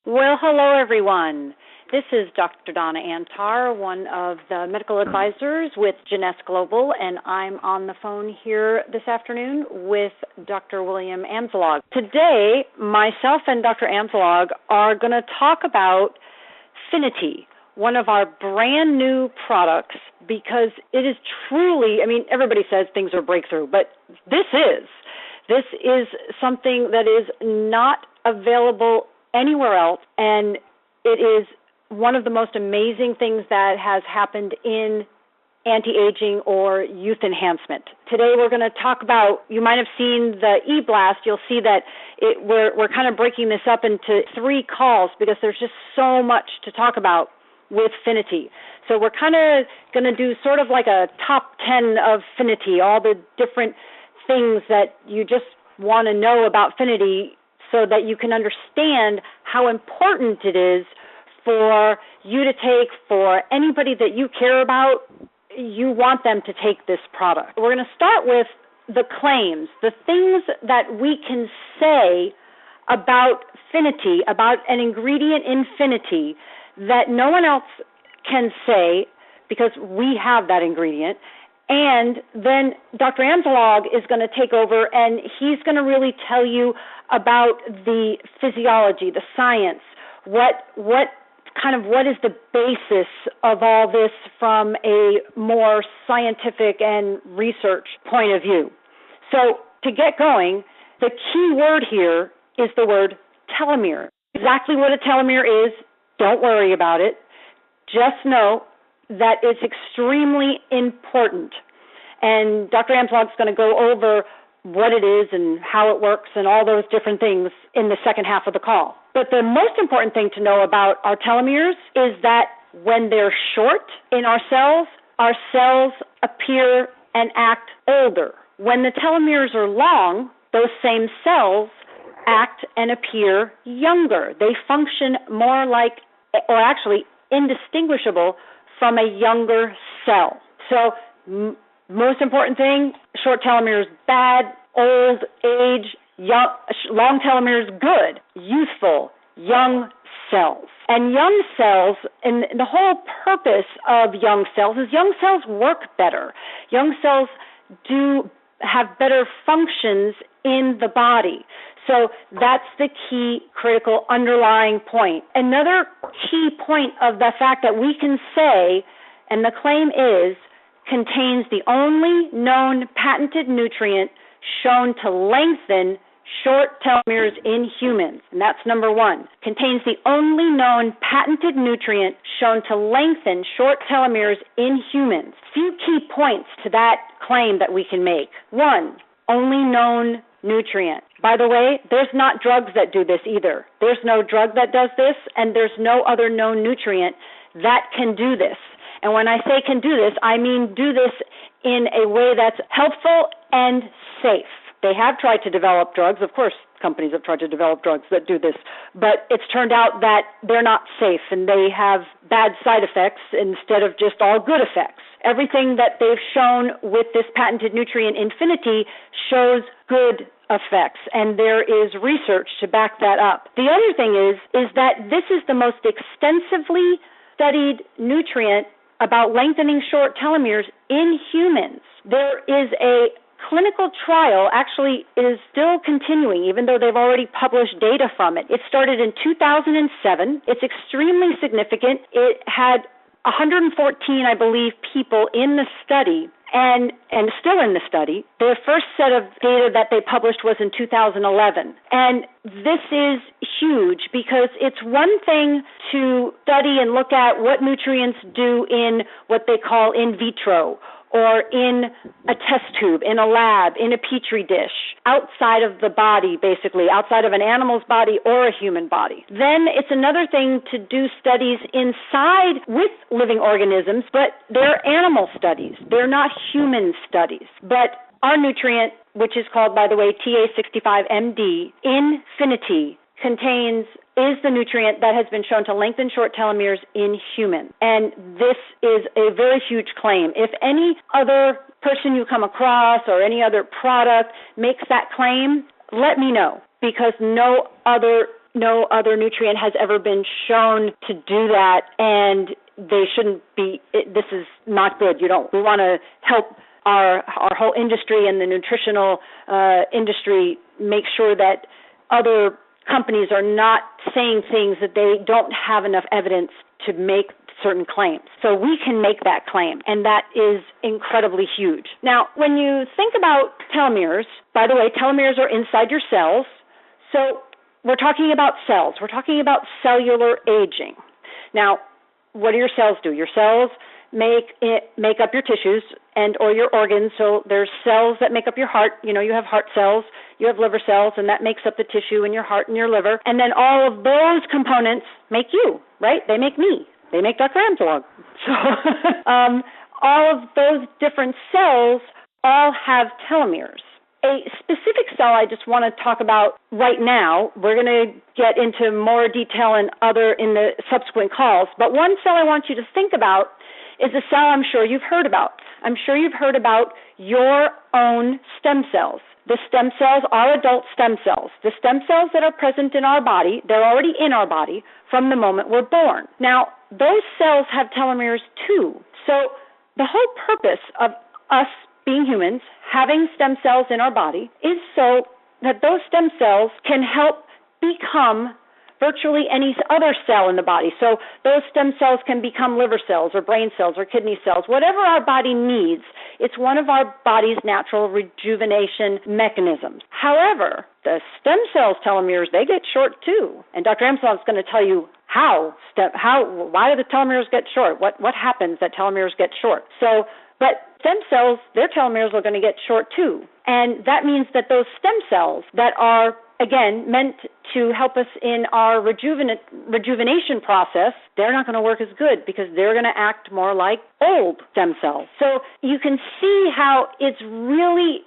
Well, hello, everyone. This is Dr. Donna Antar, one of the medical advisors with Jeunesse Global, and I'm on the phone here this afternoon with Dr. William Amsalog. Today, myself and Dr. Amsalog are going to talk about Finiti, one of our brand new products, because it is truly, everybody says things are breakthrough, but this is something that is not available anywhere else, and it is one of the most amazing things that has happened in anti-aging or youth enhancement. Today we're going to talk about, you might have seen the e-blast, you'll see that we're kind of breaking this up into 3 calls because there's just so much to talk about with Finiti. So we're kind of going to do sort of like a top 10 of Finiti, all the different things that you just want to know about Finiti, so that you can understand how important it is for you to take, for anybody that you care about, you want them to take this product. We're going to start with the claims, the things that we can say about Finiti, about an ingredient in Finiti that no one else can say because we have that ingredient. And then Dr. Amsalog is going to take over, and he's going to really tell you about the physiology, the science, what is the basis of all this from a more scientific and research point of view. So to get going, the key word here is the word telomere. Exactly what a telomere is, don't worry about it. Just know that it's extremely important. And Dr. Amsalog is going to go over what it is and how it works and all those different things in the second half of the call. But the most important thing to know about our telomeres is that when they're short in our cells appear and act older. When the telomeres are long, those same cells act and appear younger. They function more like, or actually indistinguishable from a younger cell. So most important thing, short telomeres bad, old, age, young, long telomeres good, youthful, young cells. And young cells, and the whole purpose of young cells is young cells work better. Young cells do have better functions in the body. So that's the key critical underlying point. Another key point of the fact that we can say, and the claim is, contains the only known patented nutrient shown to lengthen short telomeres in humans. And that's number 1. Contains the only known patented nutrient shown to lengthen short telomeres in humans. Few key points to that claim that we can make. 1, only known nutrient. By the way, there's not drugs that do this either. There's no drug that does this, and there's no other known nutrient that can do this. And when I say can do this, I mean do this in a way that's helpful and safe. They have tried to develop drugs. Of course, companies have tried to develop drugs that do this. But it's turned out that they're not safe, and they have bad side effects instead of just all good effects. Everything that they've shown with this patented nutrient Finiti shows good effects, and there is research to back that up. The other thing is that this is the most extensively studied nutrient about lengthening short telomeres in humans. There is a clinical trial, actually it is still continuing, even though they've already published data from it. It started in 2007. It's extremely significant. It had 114, I believe, people in the study, and still in the study. Their first set of data that they published was in 2011. And this is huge because it's one thing to study and look at what nutrients do in what they call in vitro, or in a test tube, in a lab, in a petri dish, outside of the body, basically, outside of an animal's body or a human body. Then it's another thing to do studies inside with living organisms, but they're animal studies. They're not human studies. But our nutrient, which is called, by the way, TA65MD, Finiti, is the nutrient that has been shown to lengthen short telomeres in humans. And this is a very huge claim. If any other person you come across or any other product makes that claim, let me know, because no other no other nutrient has ever been shown to do that, and they shouldn't be. This is not good. We want to help our whole industry and the nutritional industry make sure that other companies are not saying things that they don't have enough evidence to make certain claims. So we can make that claim, and that is incredibly huge. Now, when you think about telomeres, by the way, telomeres are inside your cells. So we're talking about cells. We're talking about cellular aging. Now, what do your cells do? Your cells make up your tissues and or your organs. So there's cells that make up your heart. You have heart cells, you have liver cells, and that makes up the tissue in your heart and your liver. And then all of those components make you, right? They make me. They make Dr. Amsalog. So all of those different cells all have telomeres. A specific cell I just want to talk about right now, we're going to get into more detail in the subsequent calls, but one cell I want you to think about is a cell I'm sure you've heard about. I'm sure you've heard about your own stem cells. The stem cells are adult stem cells. The stem cells that are present in our body, they're already in our body from the moment we're born. Now, those cells have telomeres too. So the whole purpose of us being humans, having stem cells in our body, is so that those stem cells can help become virtually any other cell in the body. So those stem cells can become liver cells or brain cells or kidney cells, whatever our body needs. It's one of our body's natural rejuvenation mechanisms. However, the stem cells' telomeres, they get short too. And Dr. Amsalog is going to tell you why do the telomeres get short? What happens that telomeres get short? But stem cells, their telomeres are going to get short too. And that means that those stem cells that are, again, meant to help us in our rejuvenation process, they're not going to work as good because they're going to act more like old stem cells. So you can see how it's really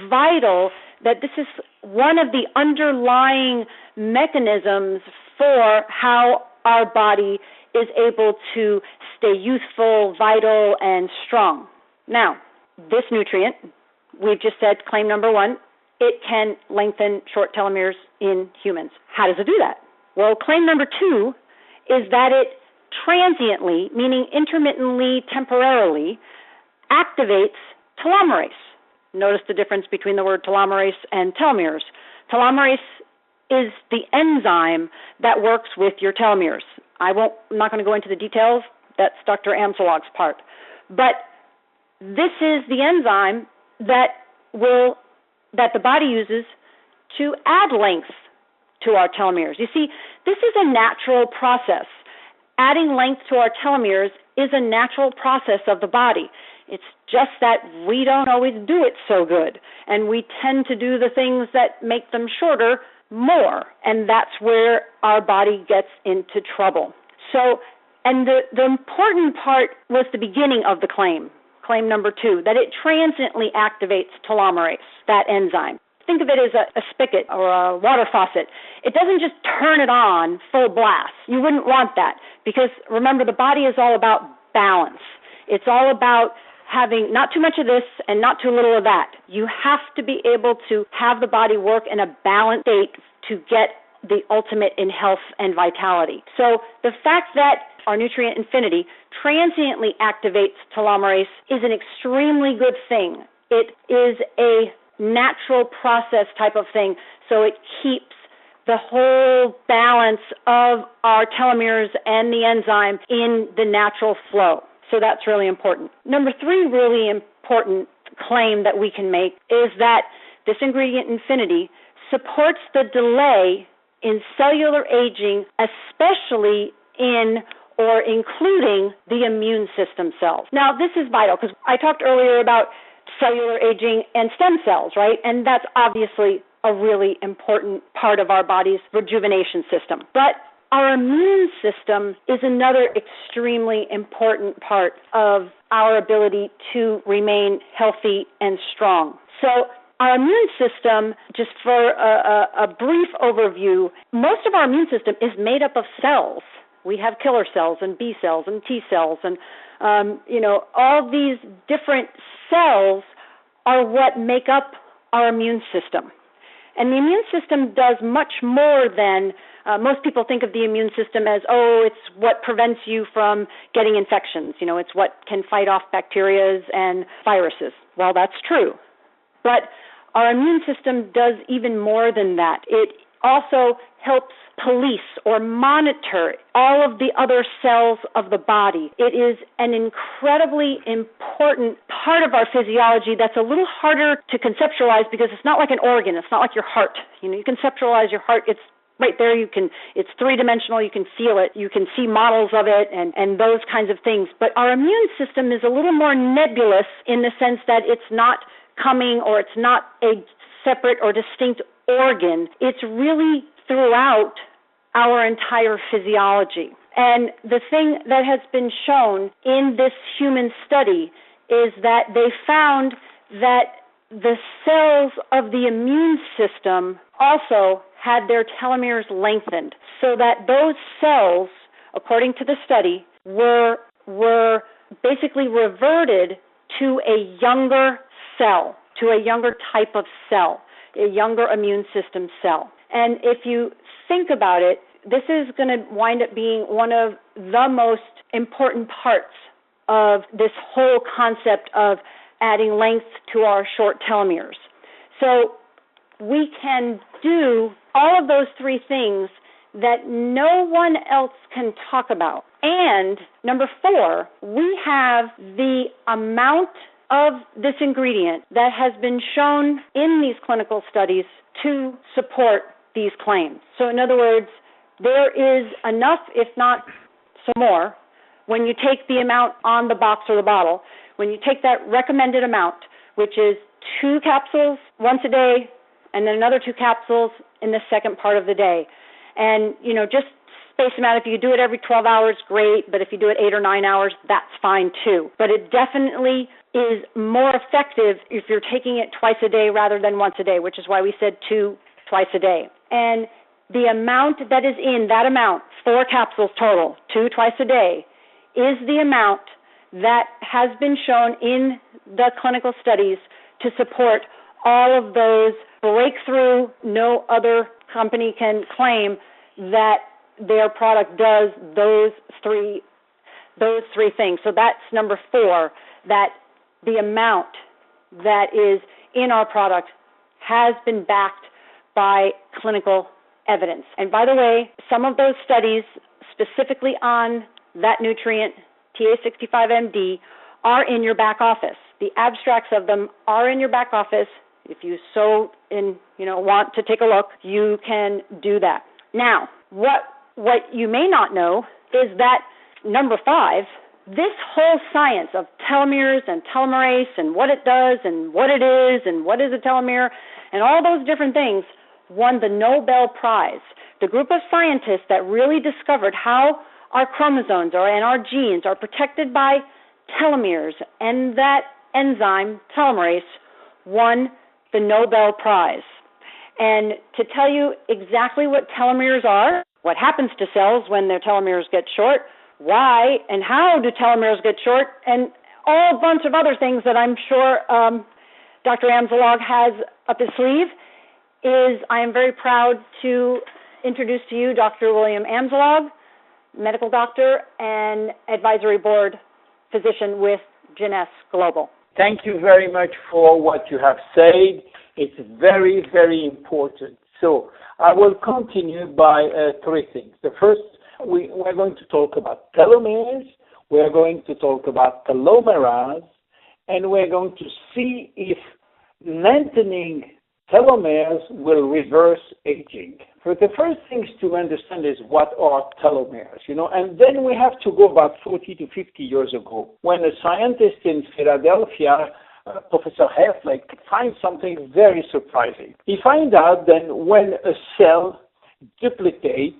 vital that this is one of the underlying mechanisms for how our body is able to stay youthful, vital, and strong. Now, this nutrient, we've just said claim number one, it can lengthen short telomeres in humans. How does it do that? Well, claim number two is that it transiently, meaning intermittently, temporarily, activates telomerase. Notice the difference between the word telomerase and telomeres. Telomerase is the enzyme that works with your telomeres. I'm not going to go into the details. That's Dr. Amsalog's part. But this is the enzyme that the body uses to add length to our telomeres. You see, this is a natural process. Adding length to our telomeres is a natural process of the body. It's just that we don't always do it so good, and we tend to do the things that make them shorter more, and that's where our body gets into trouble. So, and the important part was the beginning of the claim number two, that it transiently activates telomerase, that enzyme. Think of it as a spigot or a water faucet. It doesn't just turn it on full blast. You wouldn't want that because, remember, the body is all about balance. It's all about having not too much of this and not too little of that. You have to be able to have the body work in a balanced state to get the ultimate in health and vitality. So the fact that our nutrient Finiti transiently activates telomerase is an extremely good thing. It is a natural process type of thing, so it keeps the whole balance of our telomeres and the enzyme in the natural flow. So that's really important. Number three really important claim that we can make is that this ingredient Finiti supports the delay in cellular aging, especially in or including the immune system cells. Now, this is vital because I talked earlier about cellular aging and stem cells, right? And that's obviously a really important part of our body's rejuvenation system. But our immune system is another extremely important part of our ability to remain healthy and strong. So our immune system, just for a brief overview, most of our immune system is made up of cells. We have killer cells and B cells and T cells and, all these different cells are what make up our immune system. And the immune system does much more than most people think of the immune system as, it's what prevents you from getting infections. It's what can fight off bacteria and viruses. Well, that's true. But our immune system does even more than that. It also helps police or monitor all of the other cells of the body. It is an incredibly important part of our physiology that's a little harder to conceptualize because it's not like an organ. It's not like your heart. You conceptualize your heart. It's right there. It's three-dimensional. You can feel it. You can see models of it and those kinds of things. But our immune system is a little more nebulous in the sense that it's not coming or it's not a separate or distinct organ. It's really throughout our entire physiology. And the thing that has been shown in this human study is that they found that the cells of the immune system also had their telomeres lengthened, so that those cells, according to the study, were basically reverted to a younger cell, to a younger type of cell, a younger immune system cell. And if you think about it, this is going to wind up being one of the most important parts of this whole concept of adding length to our short telomeres. So we can do all of those three things that no one else can talk about. And number 4, we have the amount of this ingredient that has been shown in these clinical studies to support these claims. So in other words, there is enough, if not some more, when you take the amount on the box or the bottle, when you take that recommended amount, which is 2 capsules once a day, and then another 2 capsules in the second part of the day. And, just space them out. If you do it every 12 hours, great. But if you do it 8 or 9 hours, that's fine too. But it definitely is more effective if you're taking it twice a day rather than once a day, which is why we said 2 twice a day. And the amount that is in that amount, 4 capsules total, 2 twice a day, is the amount that has been shown in the clinical studies to support all of those breakthrough. No other company can claim that their product does those three things. So that's number 4, that the amount that is in our product has been backed by clinical evidence. And by the way, some of those studies specifically on that nutrient, TA65MD, are in your back office. The abstracts of them are in your back office. If you want to take a look, you can do that. Now, what you may not know is that number 5, this whole science of telomeres and telomerase and what it does and what it is and what is a telomere and all those different things won the Nobel Prize. The group of scientists that really discovered how our chromosomes and our genes are protected by telomeres and that enzyme, telomerase, won the Nobel Prize. And to tell you exactly what telomeres are, what happens to cells when their telomeres get short, why and how do telomeres get short, and all a bunch of other things that I'm sure Dr. Amzalog has up his sleeve, I am very proud to introduce to you Dr. William Amzalog, medical doctor and advisory board physician with Jeunesse Global. Thank you very much for what you have said. It's very, very important. So I will continue by 3 things. The first, we're going to talk about telomeres, we're going to talk about telomerase, and we're going to see if lengthening telomeres will reverse aging. So the first things to understand is what are telomeres, and then we have to go about 40 to 50 years ago when a scientist in Philadelphia, Professor Heflick, finds something very surprising. He finds out that when a cell duplicates,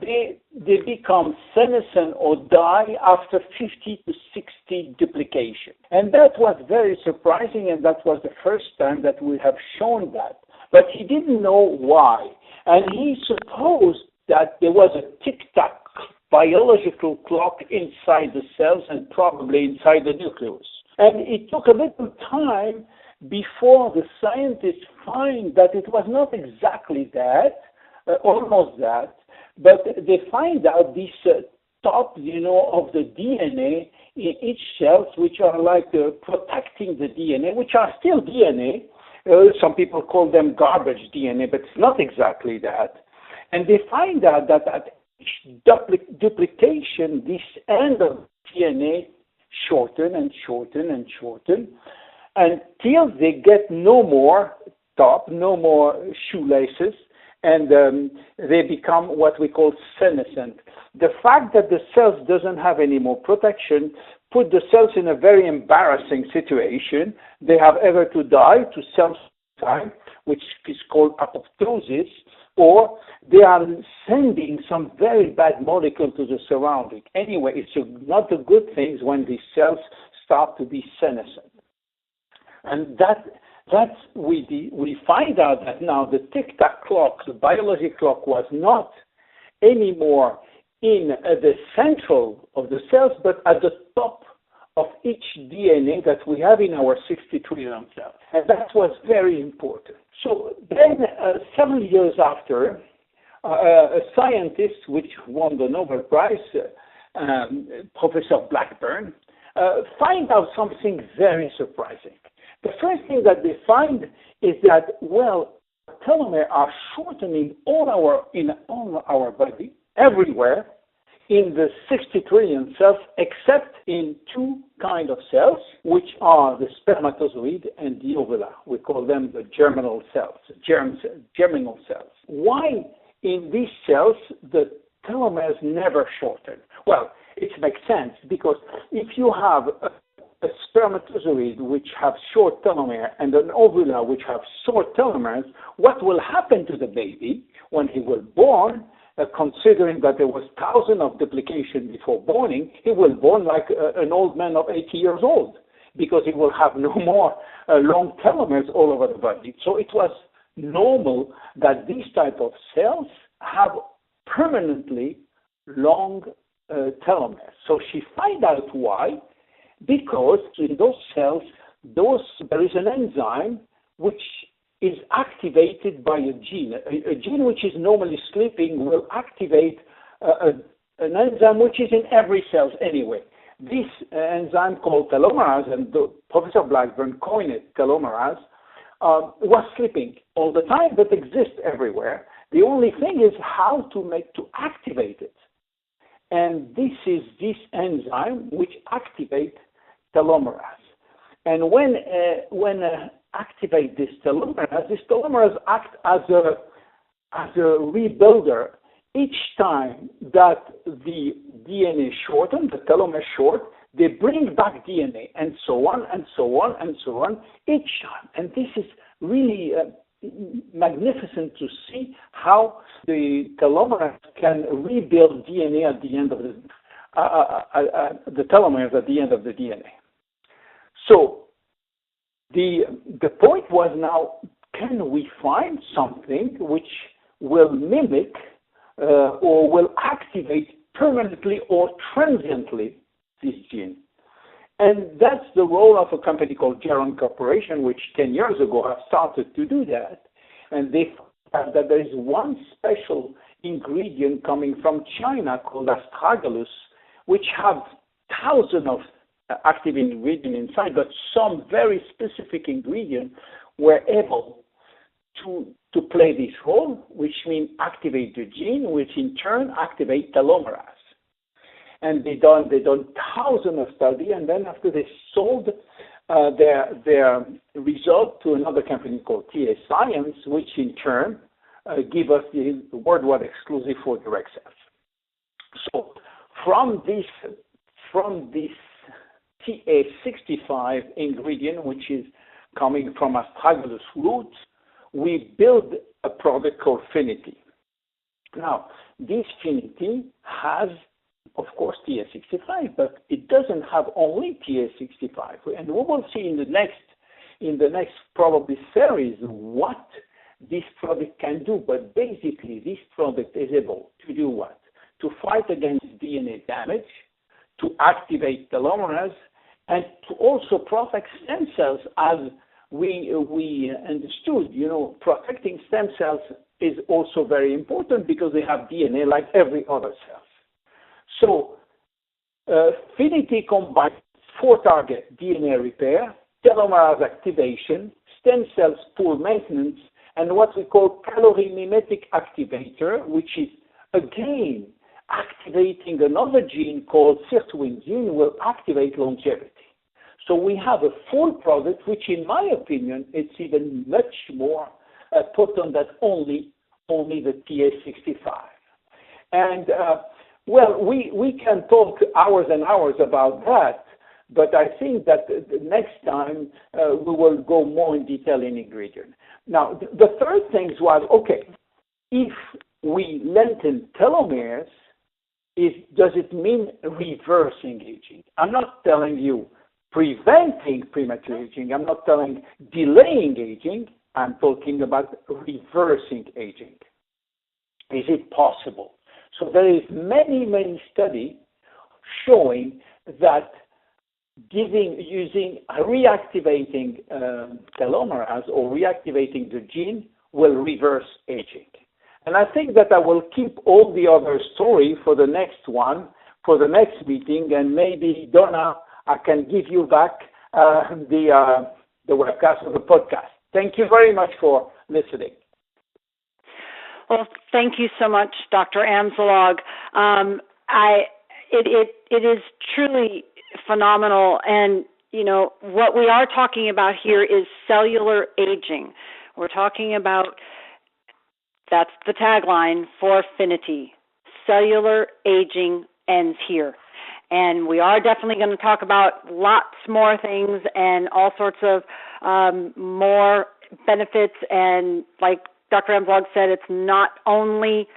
they become senescent or die after 50 to 60 duplication. And that was very surprising, and that was the first time that we have shown that. But he didn't know why. And he supposed that there was a tic-tac biological clock inside the cells and probably inside the nucleus. And it took a little time before the scientists find that it was not exactly that, almost that, but they find out these top, of the DNA in each cells, which are like protecting the DNA, which are still DNA. Some people call them garbage DNA, but it's not exactly that. And they find out that at each duplication, this end of DNA shorten and shorten and shorten until they get no more top, no more shoelaces, and they become what we call senescent. The fact that the cells doesn't have any more protection put the cells in a very embarrassing situation. They have either to die to cell time, which is called apoptosis, or they are sending some very bad molecule to the surrounding. Anyway, it's not a good thing when these cells start to be senescent. And we find out that now the tic-tac clock, the biology clock, was not anymore in the central of the cells, but at the top of each DNA that we have in our 60 trillion cells. And that was very important. So then, several years after, a scientist which won the Nobel Prize, Professor Blackburn, find out something very surprising. The first thing that they find is that, telomeres are shortening in all our body, everywhere, in the 60 trillion cells, except in two kinds of cells, which are the spermatozoid and the ovula. We call them the germinal cells, germinal cells. Why in these cells the telomeres never shorten? Well, it makes sense, because if you have a spermatozoid which have short telomere and an ovula which have short telomeres, what will happen to the baby when he was born? Considering that there was thousands of duplication before born, he will born like an old man of 80 years old, because he will have no more long telomeres all over the body. So it was normal that these type of cells have permanently long telomeres. So she find out why, because in those cells, there is an enzyme which is activated by a gene. A gene which is normally sleeping will activate an enzyme which is in every cell anyway. This enzyme called telomerase, and Professor Blackburn coined it telomerase, was sleeping all the time but exists everywhere. The only thing is how to activate it. And this is this enzyme which activates telomerase. And when activate this telomerase act as a rebuilder. Each time that the DNA shorten, the telomere short, they bring back DNA, and so on, and so on, and so on, each time. And this is really magnificent to see how the telomere can rebuild DNA at the end of the telomeres at the end of the DNA. So the point was now, can we find something which will mimic or will activate permanently or transiently this gene? And that's the role of a company called Geron Corporation, which 10 years ago have started to do that. And they found that there is one special ingredient coming from China called astragalus, which have thousands of active ingredients inside, but some very specific ingredients were able to play this role, which means activate the gene, which in turn activate telomerase. And they done thousands of studies, and then after they sold their result to another company called TA Science, which in turn give us the worldwide exclusive for direct sales. So from this TA65 ingredient, which is coming from astragalus roots, we build a product called Finiti. Now, this Finiti has, of course, TA65, but it doesn't have only TA65. And we will see in the next probably series what this product can do. But basically, this product is able to do what? To fight against DNA damage, to activate telomerase, and to also protect stem cells as we understood, protecting stem cells is also very important because they have DNA like every other cell. So Finiti combines 4 targets: DNA repair, telomerase activation, stem cells pool maintenance, and what we call calorimemetic activator, which is again activating another gene called sirtuin gene will activate longevity. So we have a full product, which in my opinion, it's even much more potent than only the TA65. And we can talk hours and hours about that, but I think that the next time we will go more in detail in ingredient. Now, the third thing was, okay, if we lengthen telomeres, does it mean reversing aging? I'm not telling you preventing premature aging. I'm not telling delaying aging. I'm talking about reversing aging. Is it possible? So there is many studies showing that using reactivating telomerase or reactivating the gene will reverse aging. And I think that I will keep all the other story for the next one, for the next meeting, and maybe, Donna, I can give you back the webcast or the podcast. Thank you very much for listening. Well, thank you so much, Dr. Amzalog. It is truly phenomenal, and what we are talking about here is cellular aging. We're talking about, that's the tagline for Finiti. Cellular aging ends here. And we are definitely going to talk about lots more things and all sorts of more benefits. And like Dr. Amzalog said, it's not only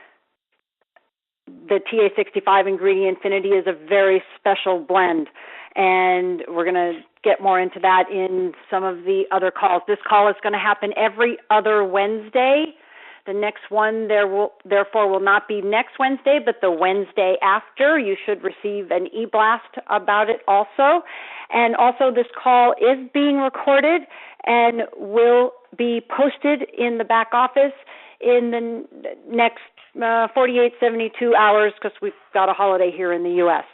the TA65 ingredient. Finiti is a very special blend. And we're going to get more into that in some of the other calls. This call is going to happen every other Wednesday. The next one therefore will not be next Wednesday, but the Wednesday after. You should receive an e-blast about it also. And also this call is being recorded and will be posted in the back office in the next 48, 72 hours because we've got a holiday here in the U.S.